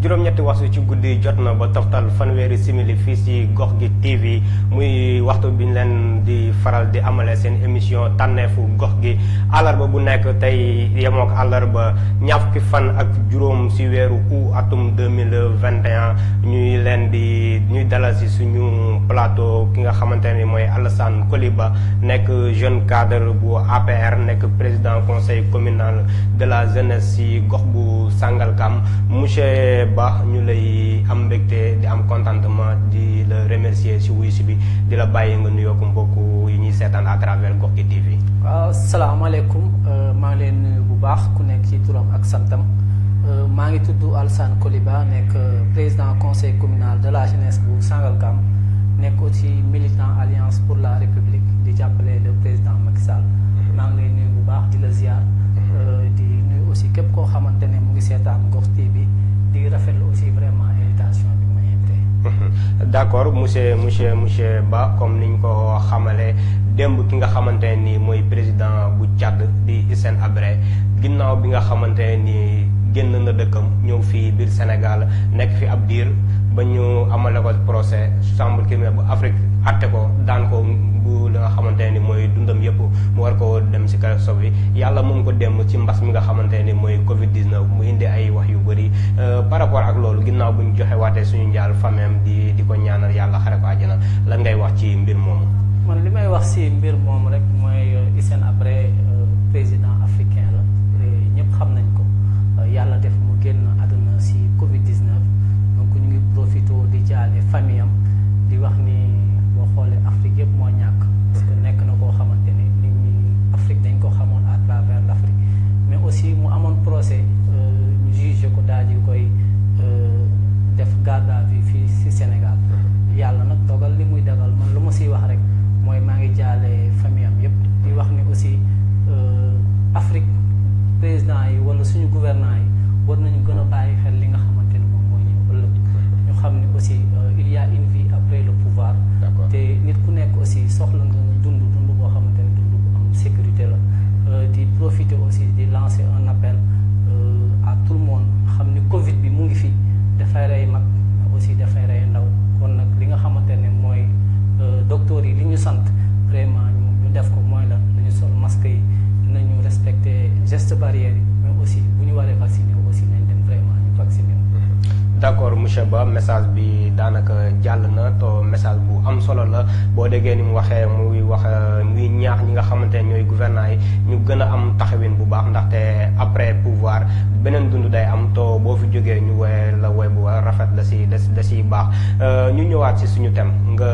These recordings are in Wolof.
juróom-ñetti waxtu ci guddi jot na ba toftal fanweeri simili fii ci Gox gi TV muy waxtu bi ñu leen di faral di amale seen émission tànneefu gox gi àllarba bu nekk tey yemook àllarba ñaar fukki fan ak juróom ci weeru août atum 2021 ñuy dalal ci suñu plateau ki nga xamante ni mooy Alassane Couliba nekk jeune cadre bu APR nekk président conseil communal de la jeunesse ci gox bu Sangalkam. Monsieur Ba ñu lay am mbégte di am contentement di la remercier ci wuyu si bi di la bàyyi nga nuyoo ko mbokk yi ñuy seetaan à travers Gox gi TV. waaw salaamaaleykum maa ngi leen nuyu bu baax ku nekk ci turam ak santam maa ngi tudd Alassane Couliba nekk président conseil communal de la jeunesse bu Sangalkam nekk aussi militant alliance pour la république di jàppale le président Macky Sall. maa ngi lay nuyu bu baax di la ziar di nuyu aussi képp koo xamante ne mu ngi seetaan Gox TV. di rafetlu aussi vraiment invitation bi ma invité. d'accord monsieur Ba comme niñ ko xamalee démb ki nga xamante ni mooy président bu Tchad di Hissène Habré ginnaaw bi nga xamante ni génn na dëkkam ñëw fii biir Sénégal nekk fi ab diir ba ñu amale ko procès chambre criminelle bu Afrique atte ko daan ko bu li nga xamante ni mooy dundam yëpp mu war ko dem ci kaso bi yàlla moom ko dem ci mbas mi nga xamante ni mooy Covid 19 mu indi ay wax yu bëri par rapport ak loolu ginnaaw bu ñu joxe waatee suñu njaal fameem di ko ñaanal yàlla xare ko àjjana lan ngay wax ci mbir moomu. man li may wax ci mbir moomu rek mooy Hissène Habré président africain la ñëpp xam nañ ko yàlla def mu génn àdduna ci Covid 19 donc ñu ngi profité di jaale famille am di wax ni boo xoolee Afrique yëpp moo ñàkk parce que nekk na koo xamante ni nit ñi Afrique dañ ko xamoon à travers l'Afrique mais aussi mu amoon procès ñu jugé ko daal di koy def garde à vue fii ci Sénégal yàlla nag dogal li muy dogal man lu ma ciy wax rek mooy maa ngi jaale famille am yëpp di wax ni aussi Afrique président yi wala suñu gouvernants yi war nañu gën a bàyyi xel li nga xamante ni moom mooy ñëw ëllëg ñu xam ni aussi il y a une vie après le pouvoir te nit ku nekk aussi soxla nga dund boo xamante ni dund bu am sécurité la di profiter aussi di lancer un appel à tout le monde xam ni Covid bi mu ngi fi dafay rey mag mais aussi dafay rey ndaw kon nag li nga xamante ne mooy docteur yi li ñu sant vraiment ñu def ko mooy la nañu sol masque yi nañu respecter gestes barrières yi mais aussi bu ñu waree vacciner aussi nañ dem vraiment ñu vacciner. d'accord monsieur Ba message bi daanaka jàll na to message bu am solo la boo déggee ni mu waxee muy ñaax ñi nga xamante ne ñooy gouvernants yi ñu gën a am taxawin bu baax ndaxte après pouvoir beneen dund day am to boo fi jógee ñu woy la woy bu rafet da si baax ñu ñëwaat si suñu thème nga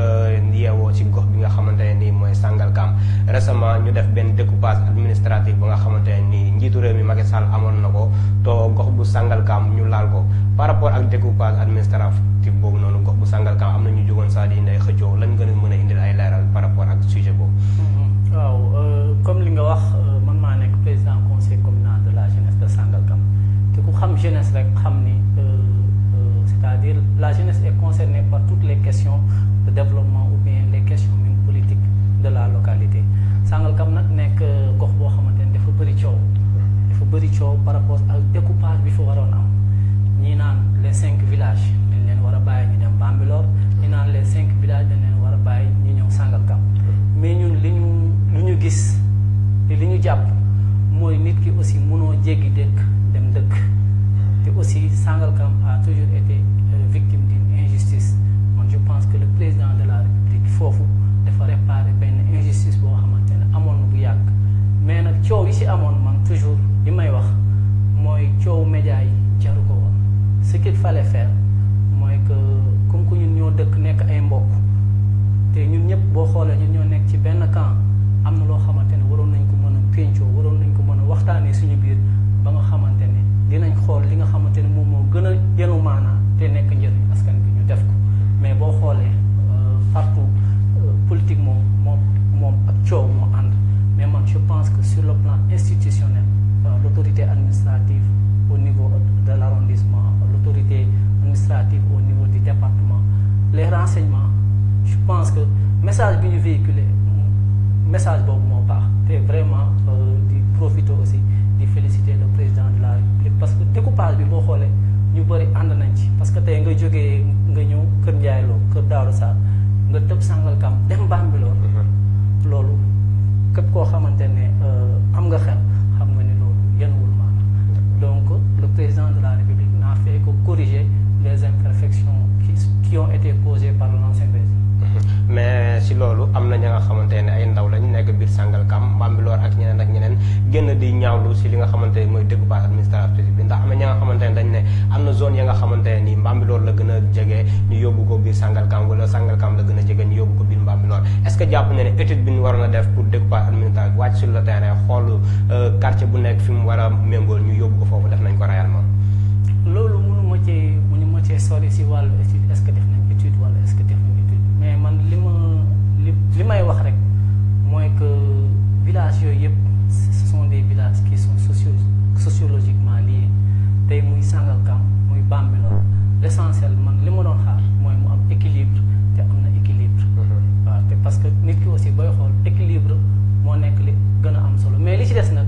yeewoo si gox bi nga xamante ne nii mooy Sangalkam récemment ñu def benn découpage administratif ba nga xamante ne nii njiitu réew mi Macky Sall amoon na ko to gox bu Sangalkam ñu laal ko par rapport ak découpage administratif boobu noonu gox bu Sangalkam am na ñu jógoon saa di indi ay xëccoo lañ gën a mën a indil ay leeral par rapport ak sujet boobu. waaw comme li nga wax man maa nekk président conseil communal de la jeunesse de Sangalkam te ku xam jeunesse rek xam ni c'est-à-dire la jeunesse est concernée par toutes les questions de développement ou bien les questions même politiques de la localité Sangalkam nag nekk gox boo xamante ne dafa bëri coow par rapport ak découpage bi fa waroon am. ñii naan les 5 villages dañ leen war a bàyyi ñu dem Bambilor ñi naan les 5 villages dañ leen war a bàyyi ñu ñëw Sangalkam mais ñun lu ñu gis te li ñu jàpp mooy nit ki aussi mënoo jéggi dëkk dem dëkk te aussi Sangalkam a toujours été victime d'une injustice man je pense que le président de la République foofu dafa réparer benn injustice boo xamante ne amoon na bu yàgg mais nag coow yi ci amoon man toujours li may wax mooy coow média yi jaru ko woon ce qu'il fallait faire mooy que comme que ñun ñoo dëkk nekk ay mbokk te ñun ñëpp boo xoolee ñun ñoo nekk ci benn camp am na loo xamante ne waroon nañ ko mën a péncoo waroon nañ ko mën a waxtaanee suñu biir ba nga xamante ne dinañ xool li nga xamante renseignement je pense que message bi ñu véhiculé message boobu moo baax te vraiment di profiter aussi di féliciter le président de la République parce que découpage bi boo xoolee ñu bëri ànd nañ ci parce que tey nga jógee nga ñëw Kër Ndiaye Lo Kër Daouda Sarr nga tëb Sangalkam dem Bambilor loolu képp koo xamante ne am nga xel xam nga ni loolu yenuwul maanaam donc le président de la République n'a fait que corriger les imperfections qui ont été causées par l'ancien régime. mais si loolu am na ña nga xamante ne ay ndaw lañ nekk biir Sangalkam Bambilor ak ñeneen génn di ñaawlu si li nga xamante ne mooy découpage administratif bi ndax am na ña nga xamante ne dañ ne am na zone ya nga xamante ne nii Bambilor la gën a jege ñu yóbbu ko biir Sangalkam wala Sangalkam la gën a jege ñu yóbbu ko biir Bambilor est-ce que jàpp na ne étude bi ñu waroon a def pour découpage administratif wàcc sur le terrain xool quartier bu nekk fi mu war a méngool ñu yóbbu ko foofu def nañ ko réellement. loolu mënu ma cee sori si wàllu étude est-ce que def nañ étude wala est-ce que def nañ étude mais man li may wax rek mooy que villages yooyu yëpp ce sont des villages qui sont sociologiquement liés tey muy Sangalkam muy Bambilor l'essentiel man li ma doon xaar mooy mu am équilibre te am na équilibre. waaw te parce que nit ki aussi booy xool équilibre moo nekk li gën a am solo mais li ci des nag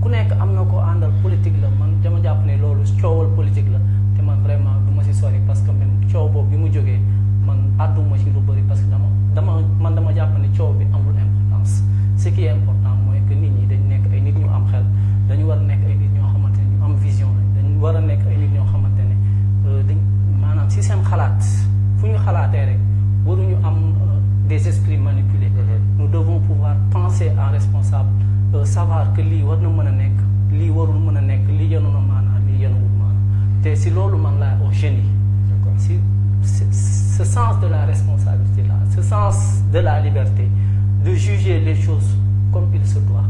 ku nekk am na ko àndal politique la man dama jàpp ne loolu coowal politique la te man vraiment du ma si sori parce que même coow boobu bi mu jógee man àdduma ci lu bëri parce que dama jàpp ne coow bi amul importance ce qui est important mooy que nit ñi dañ nekk ay nit ñu am xel dañu war a nekk ay nit ñoo xamante ne ñu am vision la dañu war a nekk ay nit ñoo xamante ne dañ maanaam si seen xalaat fu ñu xalaatee rek waruñu am des esprits manipulés. Nous devons pouvoir penser en responsable savoir que lii war na mën a nekk lii warul mën a nekk lii yenu na maanaam lii yenuwul maanaam te si loolu man laa au génie si ce sens de la responsabilité là ce sens de la liberté de juger les choses comme il se doit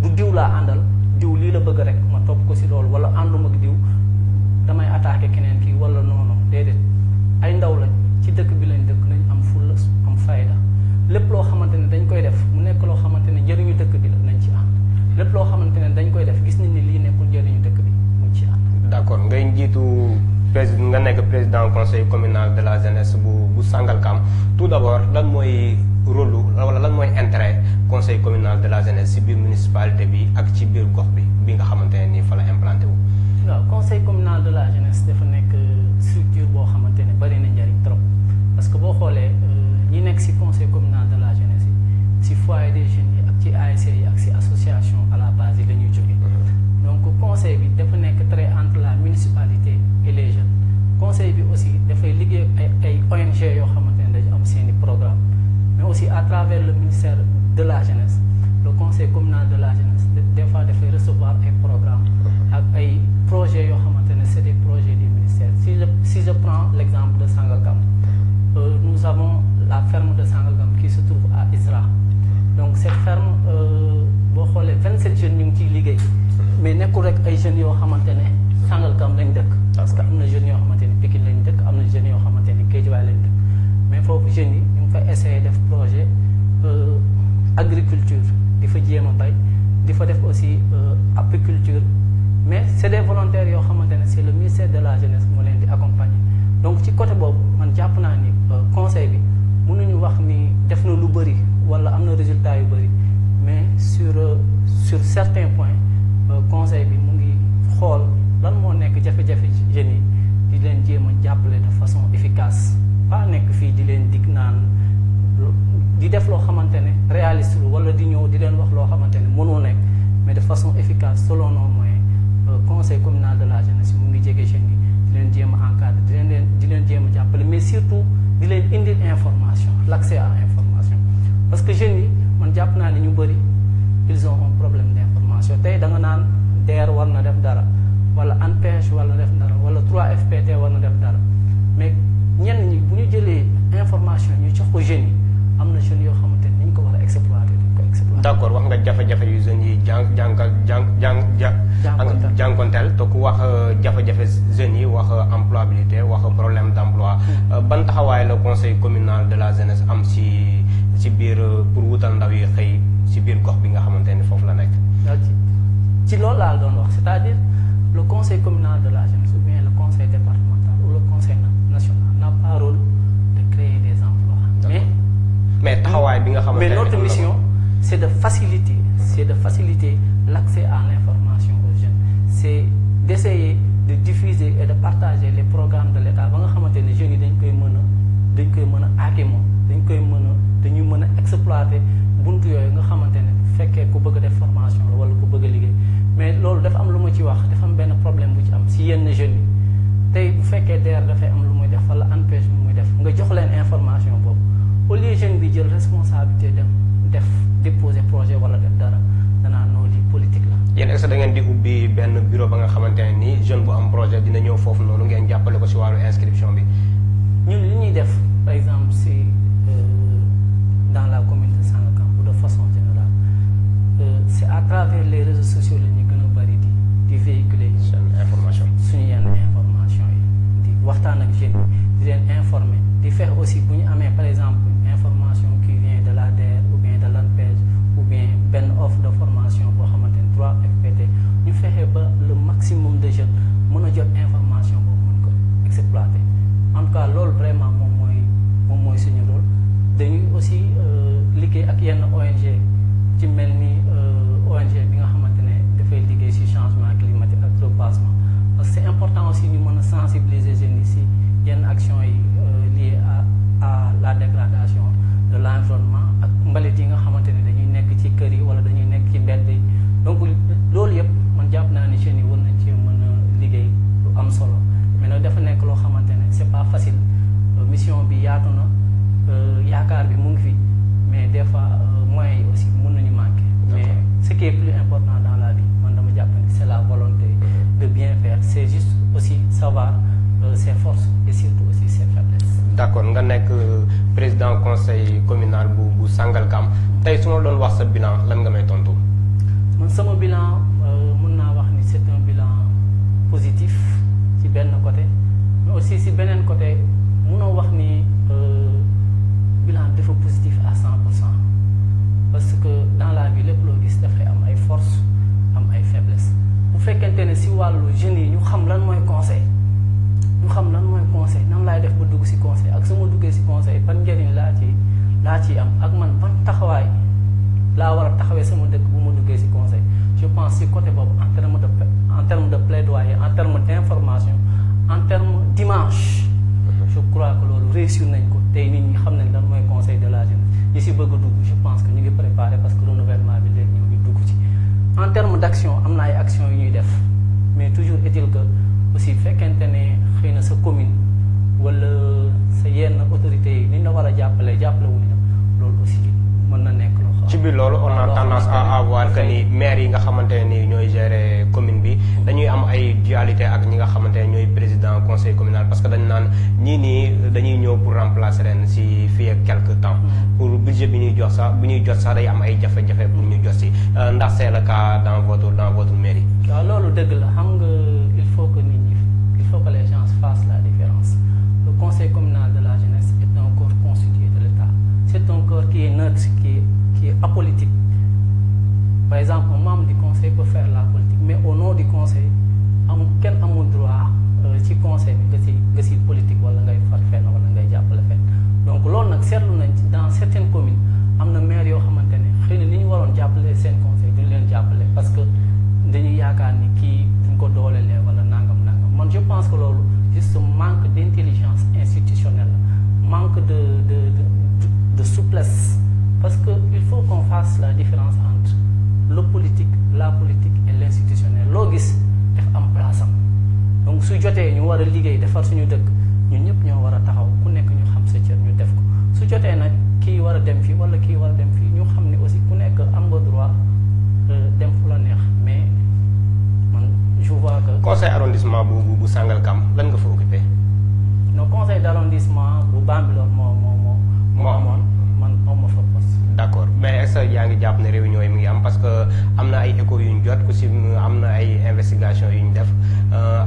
du diw laa àndal diw lii la bëgg rek ma topp ko si loolu wala ànduma ak diw damay attaqué keneen kii wala noonu déedéet ay ndaw lañ ci dëkk bi lañ dëkk nañ am fulla am fayda lépp loo xamante ne dañ koy def mu nekk loo xamante ne njëriñu dëkk bi la nañ ci ànd lépp loo xamante ne dañ koy def gis nañ ni lii nekkul njëriñu dëkk bi muñ ci ànd. d'accord ngay njiitu président nga nekk président conseil communal de la jeunesse bu Sangalkam tout d'abord lan mooy rôle wala lan mooy intérêt conseil communal de la jeunesse ci biir municipalité bi ak ci biir gox bi nga xamante ne nii fa la implanté wu. waaw conseil communal de la jeunesse dafa nekk structure boo xamante ne bari na njëriñ trop parce que boo xoolee ñi nekk ci conseil communal de la jeunesse yi ci foyer des jeunes yi ak ci ASC yi ak ci association à la base yi la ñuy jógee donc conseil bi dafa nekk trait entre la municipalité et les jeunes conseil bi aussi dafay liggéey ay ONG yoo xamante ne dañu am seeni programme mais aussi à travers le ministère de la jeunesse le conseil communal de la jeunesse des fois dafay recevoir ay programmes ak ay projets yoo xamante ne c'est des projets du ministère si je prends l'exemple de Sangalkam nous avons la ferme de Sangalkam qui se trouve à Isra donc cette ferme boo xoolee 27 jeunes ñu ngi ciy liggéey mais nekkul rek ay jeunes yoo xamante ne Sangalkam lañ dëkk parce que am na jeunes yoo xamante ne Pikine lañ dëkk am na jeunes yoo xamante ne Guédiawaye lañ dëkk mais foofu jeunes yi ñu ngi fa essayer def projet agriculture di fa jéem a bay di fa def aussi apiculture mais c'est des volontaires yoo xamante ne c'est le ministère de la jeunesse moo leen di accompagner donc ci côté boobu man jàpp naa ni conseil bi mënuñu wax ni def na lu bëri wala am na résultat yu bëri mais sur certains points conseil bi mu ngi xool lan moo nekk jafe-jafe jeunes yi di leen jéem a jàppale de façon efficace pas nekk fii di leen dig naan di def loo xamante ne réaliste lu wala di ñëw di leen wax loo xamante ne mënoo nekk mais de façon efficace selon nos moyens conseil communal de la jeunesse mu ngi jege jeunes yi di leen jéem a encadrer di leen jéem a jàppale mais surtout di leen indil information l'accès à information parce que jeunes yi man jàpp naa ne ñu bëri ils ont un problème d'information tey da nga naan DER war na def dara wala ANPEJ war na def dara wala 3FPT war na def dara mais ñenn ñi bu ñu jëlee information ñu jox ko jeunes yi am na jeunes yoo xamante ni ñu ko war a exploiter dañ ko exploiter. d'accord wax nga jafe-jafe yu jeunes yi jànkonteel te ku wax jafe-jafe jeunes yi wax employabilité wax problème d'emploi ban taxawaay la conseil communal de la jeunesse am ci biir pour wutal ndaw yi xëy ci biir gox bi nga xamante ni foofu la nekk. ci loolu laa doon wax c'est-à-dire le conseil communal de la jeunesse ou bien le conseil départemental ou le conseil national n'a pas rôle de taxawaay bi nga xamante mais notre mission c'est de faciliter l'accès à l'information aux jeunes, c'est d'essayer de diffuser et de partager les programmes de l'État ba nga xamante ne jeunes yi dañ koy mën a aakimoo dañuy mën a exploiter buntu yooyu nga xamante ne bu fekkee ku bëgg a def formation la wala ku bëgg a liggéey. mais loolu dafa am lu ma ci wax dafa am benn problème bu ci am si yenn jeunes yi tey bu fekkee DER dafay am lu muy def wala ANPEJ lu muy def nga jox leen information boobu au lieu jeune bi jël responsabilité dem def déposer projet wala def dara danaa noo li politique la. yéen est-ce que da ngeen di ubbi benn bureau ba nga xamante ne nii jeune bu am projet dina ñëw foofu noonu ngeen jàppale ko si wàllu inscription bi. ñun li ñuy def par exemple si dans la commune de Sangalkam ou de façon générale c'est à travers les réseaux sociaux la ñu gën a bari di véhiculer seen information suñu yenn information yi di waxtaan ak jeunes yi di leen informer di fexe aussi bu ñu amee par exemple une information qui vient de la DER ou bien de l'ANPEJ ou bien benn offre de formation boo xamante ne 3FPT ñu fexe ba le maximum de jeunes mën a jot information boobu mën ko exploiter en tout cas loolu vraiment moom mooy suñu rôle dañuy aussi liggéey ak yenn ONG ci mel ni ONG bi nga xamante ne dafay liggéey ci changement climatique ak reboisement parce que c'est important aussi ñu mën a sensibiliser jeunes yi ci yenn actions yi liées à la dégradation de l'environnement ak mbalit yi nga xamante ne dañuy nekk ci kër yi wala dañuy nekk ci mbedd yi donc loolu yëpp man jàpp naa ni jeunes yi war nañ ci mën a liggéey lu am solo mais nag dafa nekk loo xamante ne c'est pas facile mission bi yaatu na yaakaar bi mu ngi fi mais des fois moyens yi aussi mën nañu manquer mais ce qui est plus important dans la vie man dama jàpp ni c'est la volonté de bien faire c'est juste aussi savoir ses forces et surtout aussi ses faiblesses. d'accord nga nekk président conseil communal bu Sangalkam tey su ma doon wax sa bilan lan nga may tontu. man sama bilan mën naa wax ni c'est un bilan positif ci benn côté mais aussi ci beneen côté mënoo wax ni bilan dafa positif à 100% parce que dans la vie lépp loo gis dafay am ay forces am ay faiblesses bu fekkente ne ci wàllu jeunes yi ñu xam lan mooy conseil nan laay def ba dugg ci conseil ak su ma duggee ci conseil ban njëriñ laa ciy am ak man ban taxawaay laa war a taxawee sama dëkk bu ma duggee ci conseil je pense ci côté boobu en terme de plaidoyer en terme d'information en terme d'image je crois que loolu réussir nañ ko tey nit ñi xam nañ lan mooy conseil de la jeunesse ñi ci bëgg a dugg je pense que ñu ngi préparé parce que renouvellement bi léegi ñu ngi dugg ci en terme d'action am na ay actions yu ñuy def mais toujours est-il que aussi fekkente ne xëy na sa commune wala sa yenn autorités yi ni ñu la war a jàppale wuñ la loolu aussi mën na nekk loo xam ci biir loolu on a tendance à voir que ni maire yi nga xamante ne ni ñooy gérer commune bi dañuy am ay dualité ak ñi nga xamante ne ñooy président conseil communal parce que dañu naan ñii nii dañuy ñëw pour remplacer leen si fii ak quelque temps pour budget bi ñuy jot sax day am ay jafe-jafe pour ñu jot si ndax c'est le cas dans votre mairie. waaw loolu dëgg la xam nga il faut que les gens fassent la différence le conseil communal de la jeunesse est un corps constitué de l'État c'est un corps qui est neutre qui est apolitique. Par exemple, un membre du conseil peut faire la politique, mais au nom du conseil, kenn amul droit ci conseil bi nga ci politique wala ngay far fenn wala ngay jàppale fenn donc loolu nag seetlu nañ ci dans certaines communes am na maire yoo xamante ne xëy na ni ñu waroon jàppale seen conseil duñu leen jàppale parce que dañuy yaakaar ni kii duñ ko doolelee wala nangam man je pense que loolu juste manque d'intelligence institutionnelle manque de souplesse. Parce qu'il faut qu'on fasse la différence entre le politique, la politique et l'institutionnel. Loo gis def am place am donc su jotee ñu war a liggéey defar suñu dëkk ñun ñëpp ñoo war a taxaw ku nekk ñu xam sa cër ñu def ko su jotee nag kii war a dem fii wala kii war a dem fii ñu xam ne aussi ku nekk am nga droit dem fu la neex mais man je vois que. conseil arrondissement bu Sangalkam lan nga fa occupé. non conseil d'arrondissement bu Bambilor moo amoon man ma fa poste. d'accord mais est-ce que yaa ngi jàpp ne réunion yi mu ngi am parce que am na ay échos yu ñu jot aussi am na ay investigation yu ñu def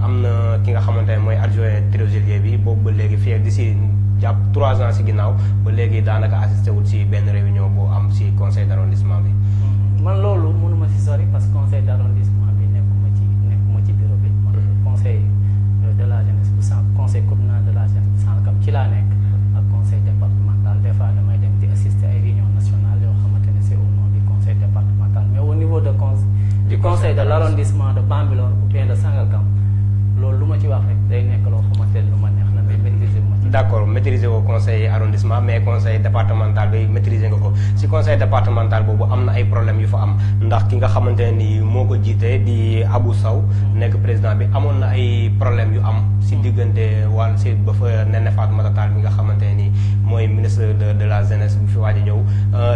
am na ki nga xamante ne mooy adjoint trésorier bi boobu ba léegi fii d'ici jàpp 3 ans ci ginnaaw ba léegi daanaka assisté wul ci benn réunion boo am ci conseil d'arrondissement bi. man loolu mënuma ci sori parce que conseil d'arrondissement bi nekkuma ci bureau bi. conseil de la jeunesse bu conseil communal de la jeunesse bu Sangalkam ci laa nekk ak conseil départemental des fois damay dem di assister ay réunions maîtriser au conseil arrondissement mais conseil départemental bi maîtriser nga ko si conseil départemental boobu am na ay problèmes yu fa am ndax ki nga xamante ne ni moo ko jiite di Abou Sow nekk président bi amoon na ay problèmes yu am si diggante wàll si ba fa Néné Fatoumata Tall mi nga xamante ne ni mooy ministre de la jeunesse bu fi waaj a ñëw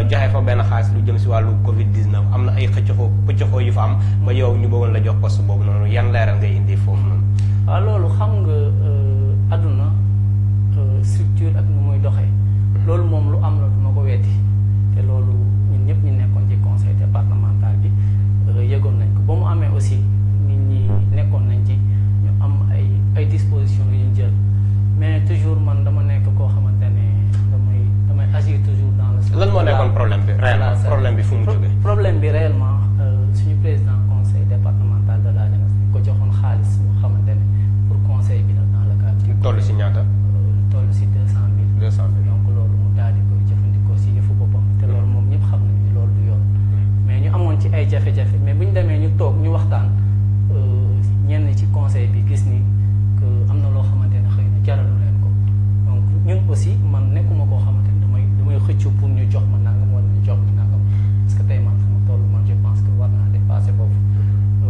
joxe fa benn xaalis lu jëm si wàllu Covid 19 am na ay pëccëxoo yu fa am ba yow ñu bëggoon la jox poste boobu noonu yan leeral ngay indi foofu noonu. waaw loolu xam nga àdduna structure ak nu muy doxee loolu moom lu am la du ma ko weddi te loolu ñun ñëpp ñu nekkoon ci conseil départemental bi yëgoon nañ ko ba mu amee aussi nit ñi nekkoon nañ ci ñu am ay dispositions yu ñu jël mais toujours man dama nekk koo xamante ne damay agir toujours dans le. lan moo nekkoon problème bi réellement problème bi fu mu jógee. problème bi réellement suñu président conseil départemental de la jeunesse ko joxoon xaalis boo xamante ne pour conseil bi la dans le cadre. toll si ñaata. toll si 200 000. 200 000 donc loolu mu daal di koy jëfandikoo si yëfu boppam. te loolu moom ñëpp xam nañu ni loolu du yoon. mais ñu amoon ci ay jafe-jafe mais bu ñu demee ñu toog ñu waxtaan ñenn ci conseil bi gis ni que am na loo xamante ne xëy na jaralu leen ko donc ñun aussi man nekkuma koo xamante ne damay xëccu pour ñu jox ma nangam wala ñu jox ma nangam parce que tey man fu ma toll man je pense que war naa dépasser boobu.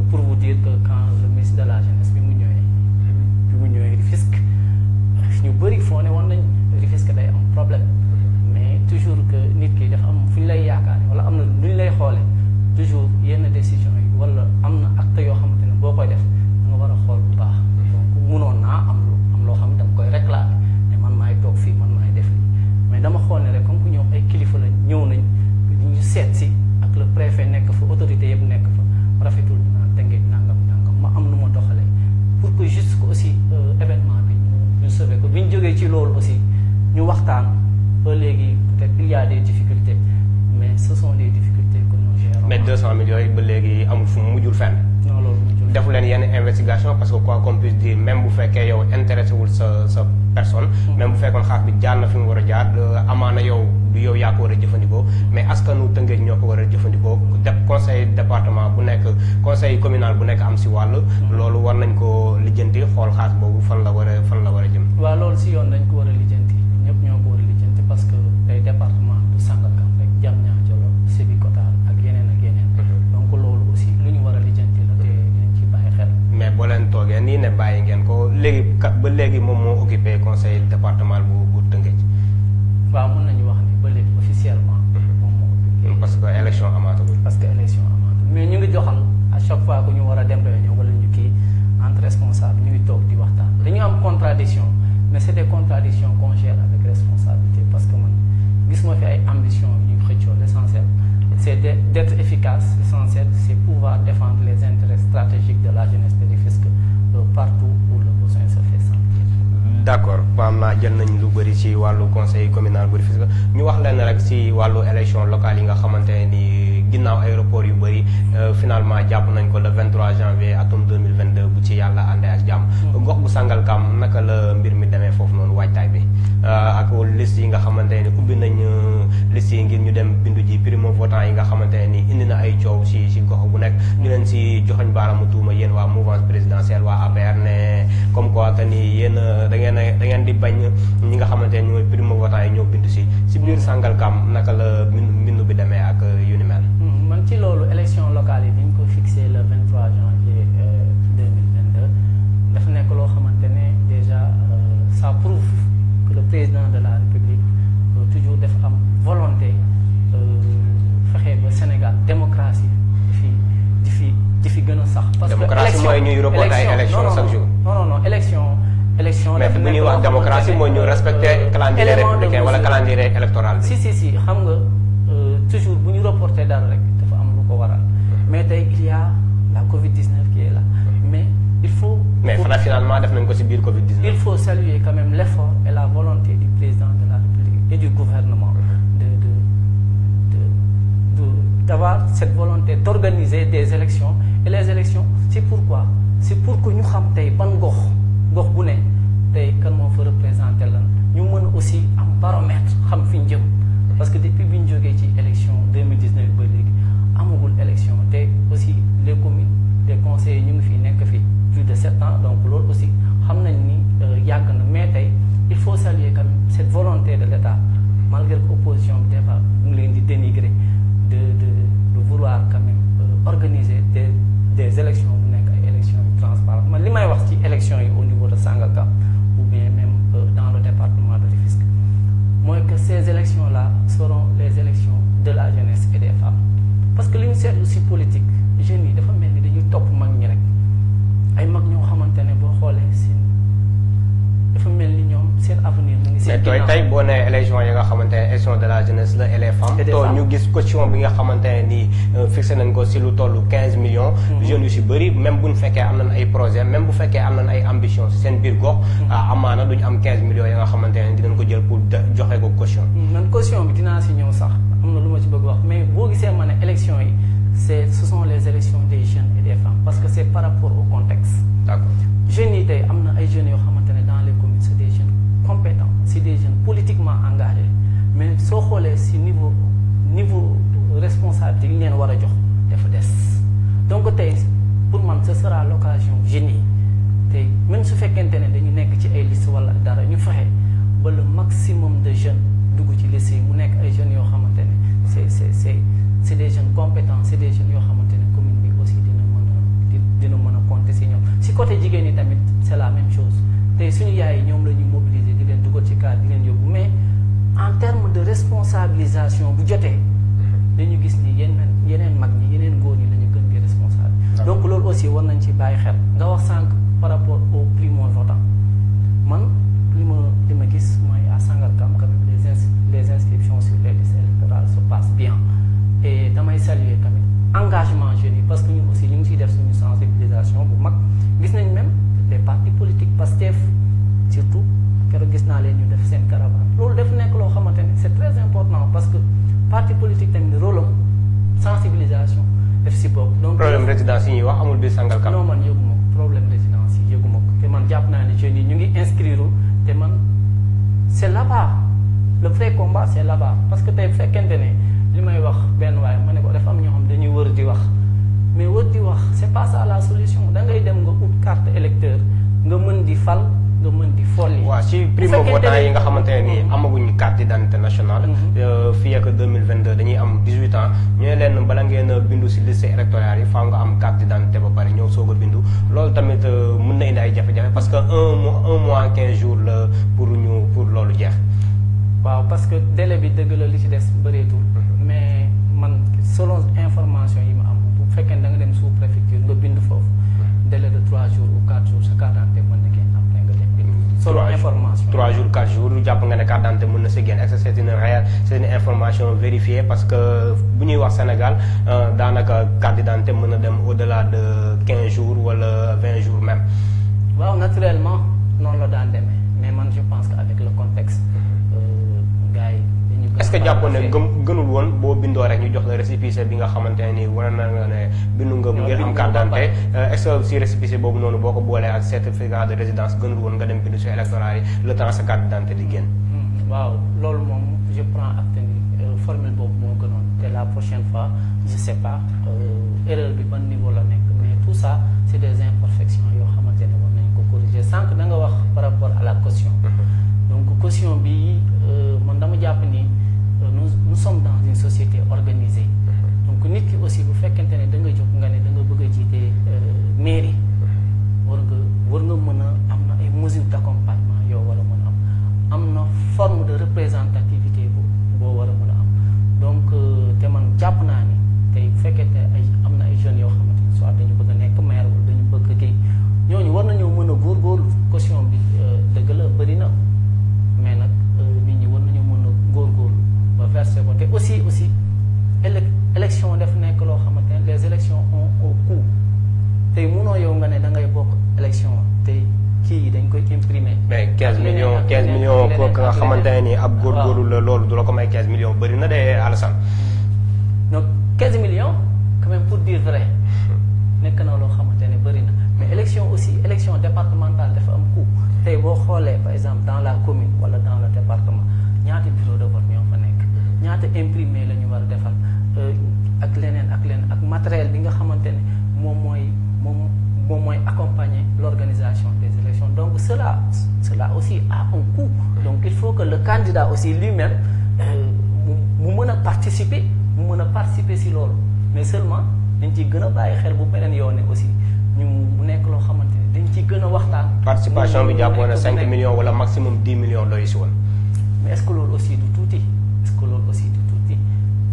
pour vous dire que quand le ministre de la jeunesse bi mu ñëwee Rufisque ñu bëri foo ne woon nañ Rufisque day am problème mais toujours que nit ki dafa am fu ñu lay yaakaar wala am na lu ñu lay xoolee toujours yenn décision yi wala am na acte yoo xamante ne boo koy def da nga war a xool bu baax donc munoon naa am loo xam ne dama koy réclamer mais man maay toog fii man maay def lii mais dama xool ne rek comme que ñoom ay kilifa lañ ñëw nañ ñu seet si ak le préfet nekk fa autorité yëpp nekk fa rafetul ñu naan Tëngéej nangam ma am nu ma doxalee pour que juste que aussi événement bi ñu sauvé ko bi ñu jógee ci loolu aussi ñu waxtaan ba léegi peut-être il y a des difficultés mais ce sont des difficultés que nous gérons. mais 200 000 yooyu ba léegi amul fu mu mujjul fenn. non loolu mujjul defu leen yenn investigation parce que quoi qu'on puisse dire même bu fekkee yow intéressé wul sa personne. même bu fekkoon xaalis bi jaar na fi mu war a jaar amaana yow du yow yaa ko war a jëfandikoo. mais askanu Tëngéej ñoo ko war a jëfandikoo def conseil département bu nekk conseil communal bu nekk am si wàll. loolu war nañ ko lijjanti xool xaalis boobu fan la war a jëm. waaw loolu si yoon dañ ko war a lijjanti ñëpp ñoo ko war a lijjanti parce que tey département du Sangalkam rek Diamniadio Sébikotane ak yeneen ak yeneen. donc loolu aussi lu ñu war a lijjanti la te dañ ci bàyyi xel. mais boo leen toogee nii ne bàyyi ngeen ko léegi ba léegi moom moo occupé conseil départemental bu Tëngéej. waaw mën nañu wax ni ba léegi officiellement. moom moo occupé. parce que élection amaatagul. mais ñu ngi joxal à chaque fois que ñu war a dem réunion wala ñu kii entre responsables ñu ngi toog di waxtaan. dañu am contradiction mais c'est des contradictions qu'on gère avec responsabilité parce que man gis ma fi ay ambition yu ñu xëccoo l'essentiel c'est d'être efficace l'essentiel c'est pouvoir défendre les intérêts stratégiques de la jeunesse de Rufisque partout où le besoin se fait sentir. d'accord PAM naa jël nañ lu bëri ci wàllu conseil communal bu Rufisque ñu wax leen rek ci wàllu élection locale yi nga xamante ne ni ginnaaw aéroport yu bëri finalement jàpp nañ ko le 23 janvier atum 2022 bu ci yàlla àndee ak jàmm. gox bu Sangalkam naka la mbir mi demee foofu noonu waajtaay bi ak liste yi nga xamante ne ubbi nañ liste yi ngir ñu dem bindu ji primo votant yi nga xamante ne ni indi na ay coow ci gox bu nekk ñu leen ci joxoñ baaraamu tuuma yéen waa mouvance présidentielle waa APR ne comme quoi que ni yéen da ngeen di bañ ñi nga xamante ne ñooy primo votant yi ñëw bindu ci biir Sangalkam naka la bindu bi demee ak yu ni mel. man ci loolu élection locale yi bi ñu ko fixé le 23 janvier 2022 dafa nekk loo xamante ne déjà ça prouve que le président de la République toujours dafa am volonté fexe ba Sénégal démocratie di fi gën a sax. parce que démocratie mooy ñuy reporter ay élection chaque jour. non élection. mais bu ñuy wax démocratie mooy ñu respecter calendrier républicain wala calendrier électoral bi. si xam nga toujours bu ñu reporter dara rek dafa am lu ko waral mais tey il y a la Covid-19 qui est là mais il faut. mais finalement def nañ ko ci biir Covid-19. il faut saluer quand même l'effort et la volonté du président de la République et du gouvernement d'avoir cette volonté d'organiser des élections et les élections c'est pourquoi c'est pour que ñu xam tey ban gox bu ne tey kan moo fa représenté lan ñu mën aussi am baromètre xam fi ñu jëm parce que depuis bi ñu jógee ci élection 2019 ba léegi amagul élection te aussi les communes les conseillers ñu ngi fi nekk fi plus de 7 ans donc loolu aussi xam nañ ni yàgg na mais tey il faut saluer quand même tey boo nee élection yi nga xamante ne élection de la jeunesse la et les femmes. to ñu gis caution bi nga xamante ne nii fixé nañ ko si lu toll 15 millions. jeunes yu si bëri même bu ñu fekkee am nañ ay projet même bu fekkee am nañ ay ambition si seen biir gox. amaana duñu am 15 millions yi nga xamante ne dinañ ko jël pour joxe ko caution. man caution bi dinaa si ñëw sax am na lu ma ci bëgg wax mais boo gisee ma ne élection yi ce sont les élections des jeunes et des femmes parce que c'est par rapport au contexte. D'accord. Jeunes yi tey am na ay jeunes yoo xamante ne dans les communes c'est des jeunes compétents c'est des jeunes politiquement engagés mais soo xoolee si niveau responsabilité yi ñu leen war a jox dafa des donc tey pour man ce sera l'occasion jeunes yi tey même su fekkente ne dañu nekk ci ay liste wala dara ñu fexe ba le maximum de jeunes dugg ci liste yi mu nekk ay jeunes yoo xamante ne c'est des jeunes compétents c'est des jeunes yoo xamante ne commune bi aussi dina mën a compter si ñoom si côté jigéen ñi tamit c'est la même chose tey suñu yaay yi ñoom la ñu mobiliser di leen dugal ci cadre di leen yóbbu mais en termes de responsabilisation bu jotee dañu gis ni yeneen mag ñi yeneen góor ñi lañu gën di responsable donc loolu aussi war nañ ci bàyyi xel nga wax sànq par rapport au primo-votant man li ma gis mooy à Sangalkam quand même les inscriptions sur les listes électorales se passent bien et damay saluer tamit engagement jeunes yi parce que ñun aussi ñu ngi ciy def suñu sensibilisation bu mag gis nañ même des partis politiques Pastef surtout keroog gis naa leen ñu def seen caravane loolu def nekk loo xamante ne c'est très important parce que parti politique tamit rôle am sensibilisation def si bopp. donc problème résidence yi ñuy wax amul biir Sangalkam. non man yëguma ko problème résidence yi yëguma ko te man jàpp naa ne jeunes yi ñu ngi inscrire te man c'est là-bas le vrai combat c'est là-bas parce que tey bu fekkente ne li may wax benn waaye ma ne ko dafa am ñoo xam dañuy wër di wax mais wër di wax c'est pas ça la solution da ngay dem nga ut carte électeur nga mën di fal nga mën di folli. waaw si primo-votants yi nga xamante ne nii amaguñ carte d'identité nationale. fii ak 2022 dañuy am 18 ans ñu ne leen bala ngeen a bindu si liste électorale yi faaw nga am carte d'identité ba pare ñëw soog a bindu loolu tamit mën na indi ay jafe-jafe parce que un mois 15 jours la pour loolu jeex. waaw parce que délai bi dëgg la li ci des bëreetul. mais man selon information yi ma am bu fekkee da nga dem sous préfecture nga bind foofu délai de 3 jours ou 4 jours sa carte d'identité mën na génn après nga dem bind. selon information 3 jours 4 jours lu jàpp nga ne carte d'identité mën na si génn est-ce que c'est une information vérifiée parce que bu ñuy wax Sénégal daanaka carte d'identité mën na dem au-delà de 15 jours wala 20 jours même. waaw naturellement noonu la daan demee mais man je pense que avec le contexte gars yi. est-ce que jàppoon ne gënul woon boo bindoo rek ñu jox la récépissé bi nga xamante ne nii wane na nga ne bindu nga ngir am carte d'identité est-ce que si récépissé boobu noonu boo ko boolee ak certificat de résidence gënul woon nga dem bindu si électoral yi le temps sa carte d'identité di génn. waaw loolu moom je prends acte ni formule boobu moo gënoon te la prochaine fois je sais pas erreur bi ban niveau la nekk mais tout ça c'est des imperfections yoo xamante ne war nañ ko corriger sànq da nga wax par rapport à la caution. donc caution bi man dama jàpp ni. nous sommes dans une société organisée donc nit ki aussi bu fekkente ne da nga jóg nga ne da nga bëgg a jiite mairie war nga mën a am na ay mesures d'accompagnement yoo war a mën a am na forme de représentativité boo war a mën a am donc te man jàpp naa ni tey bu fekkente am na ay jeunes yoo xamante ni soit dañu bëgg a nekk maire wala dañu bëgg a kii ñooñu war nañoo mën a góorgóorlu caution bi dëgg la bëri na mais nag nit ñi war nañoo mën a góorgóorlu versé ko te aussi élection def nekk loo xamante ne les élections ont au coût tey munoo yow nga ne da ngay bokk élection tey kii dañ koy imprimer. mais 15 millions ko nga xamante ne nii ab góorgóorlu la loolu du la ko may 15 millions bëri na de Alassane. donc 15 millions quand même pour dire vrai nekk na loo xamante ne bëri na mais élection départementale dafa am coût tey boo xoolee par exemple dans la commune wala dans le département ñaata bureau de vote ñoo fa nekk. ñaata imprimé la ñu war a defal ak leneen ak matériel bi nga xamante ne moom mooy accompagner l'organisation des élections donc cela aussi a un coût donc il faut que le candidat aussi lui-même mu mën a participer si loolu mais seulement dañ ciy gën a bàyyi xel bu beneen yoon aussi ñu mu nekk loo xamante ne dañ ciy gën a waxtaan. participation bi jàppoon na 5 millions wala maximum 10 millions doy si woon. mais est-ce que loolu aussi du tuuti.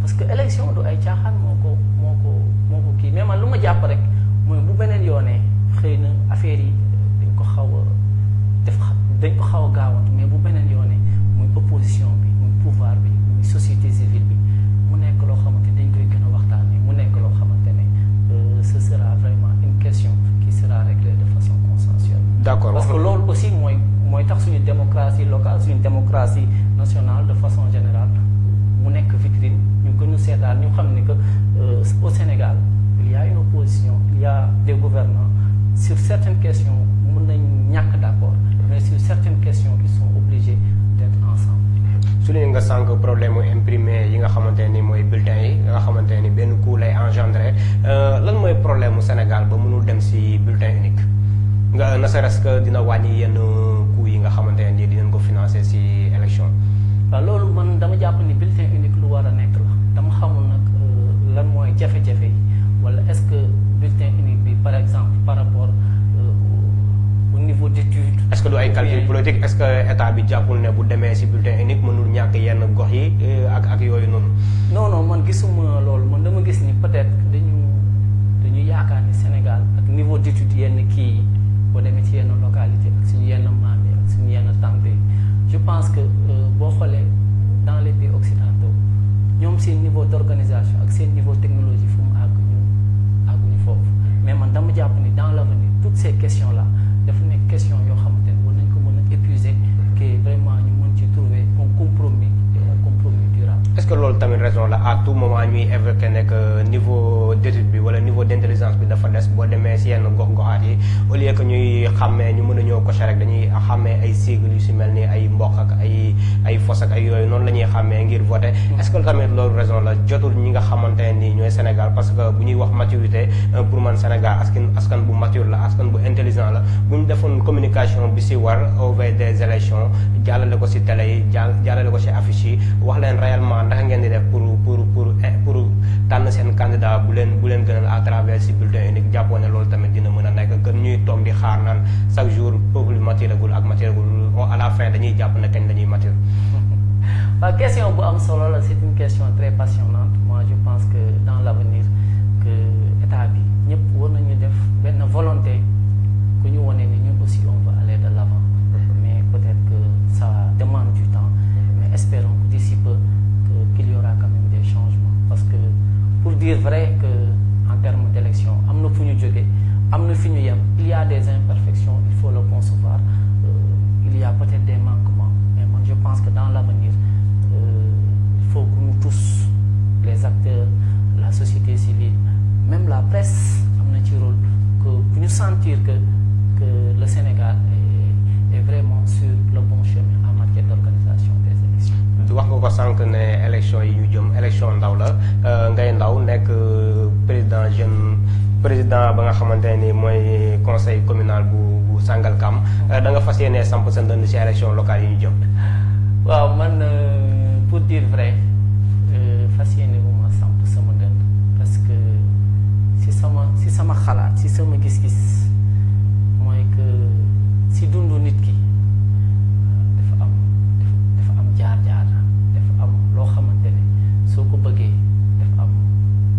parce que élection du ay caaxaan moo ko kii mais man lu ma jàpp rek mooy bu beneen yoonee xëy na affaire yi dañ ko xaw a gaawantu mais bu beneen yoonee muy d'accord parce que loolu aussi mooy tax suñu démocratie locale suñu démocratie nationale de façon générale mu nekk vitrine ñu gën a seetaan ñu xam ni que au Sénégal il y a une opposition il y a des gouvernants sur certaines questions mën nañ ñàkk d'accord mais sur certaines questions ils sont obligés d'être ensemble. su ñu nga sànq problème mu imprimé yi nga xamante ni mooy bulletin yi nga xamante ni benn coût lay engendré lan mooy problème mu Sénégal ba mënul dem ci bulletin unique nga ne serait-ce que dina wàññi yenn coûts yi nga xamante ne dinañ ko financer ci élection. waaw loolu man dama jàpp ni bulletin unique lu war a nekk la dama xamul nag lan mooy jafe-jafe yi wala est-ce que bulletin unique bi par exemple par rapport au niveau d'étude. est-ce que du ay calcul politique est-ce que état bi jàppul ne bu demee ci bulletin unique mënul ñàkk yenn gox yi ak yooyu noonu. non man gisuma loolu man dama gis ni peut-être dañu yaakaar ni Sénégal ak niveau d'étude yenn kii yi boo demee ci yenn localité ak suñu yenn maam yi ak suñu yenn tante yi je pense que boo xoolee dans les pays occidentaux ñoom seen niveau d'organisation ak seen niveau technologie fu mu àgguñu foofu mais man dama jàpp ni dans l'avenir toutes ces questions là dafa nekk question yoo xamante ne war nañ ko mën a épuiser que vraiment ñu mën ci trouver un compromis et un compromis durable. est-ce que loolu tamit raison la à tout moment ñuy évoquer ne que niveau d'étude bi wala niveau d'intelligence bi dafa des boo demee ci yenn gox-goxaat yi au lieu que ñuy xàmmee ñu mën a ñëw cocher rek dañuy xàmmee ay sigles yu ci mel ni ay mboq ak ay fos ak ay yooyu noonu la ñuy xàmmee ngir voter. est-ce que tamit loolu raison la jotul ñi nga xamante ne nii ñooy Sénégal parce que bu ñuy wax maturité pour man Sénégal askan bu mature la askan bu intelligent la bu ñu defoon communication bi ci war au veille des élections jàllale ko ci télé yi jàllale ko ci affiche yi wax leen réellement ndax ngeen di def pour tànn seen candidat bu leen gënal à travers ci bulletin unique jàppoo ne loolu tamit dina mën a nekk que ñuy toog di xaar naan chaque jour peuple maturagul ak maturagul à la fin dañuy jàpp ne kañ dañuy mature. waaw question bu am solo la c'est une question très passionnante moi je pense que dans l'avenir que état bi ñëpp war nañu def benn volonté ku ñu wone ni ñun aussi on va aller de l'avant mais peut-être que ça demande du temps mais espérons que d'ici peu qu'il y aura quand même des changements parce que pour dire vrai que en termes d'élection am na fu ñu jóge am na fi ñu yem il y a des imperfections il faut le concevoir il y a peut-être des manquements mais moi je pense que dans l'avenir il faut que nous tous les acteurs la société civile même la presse am na ci rôle que pour ñu sentir que le Sénégal est vraiment sur le bon chemin en matière d'organisation des élections. wax nga ko sànq ne élection yi ñu jëm élection ndaw la ngay ndaw nekk président ba nga xamante ni mooy conseil communal bu Sangalkam da nga fas yéene samp sa ndënd ci élection locale yi ñu jëm. waaw man pour dire vrai fas yéene bu ma samp sama ndënd parce que ci sama xalaat ci sama gis-gis mooy que ci dundu nit ki dafa am jaar-jaar dafa am loo xamante ne soo ko bëggee dafa am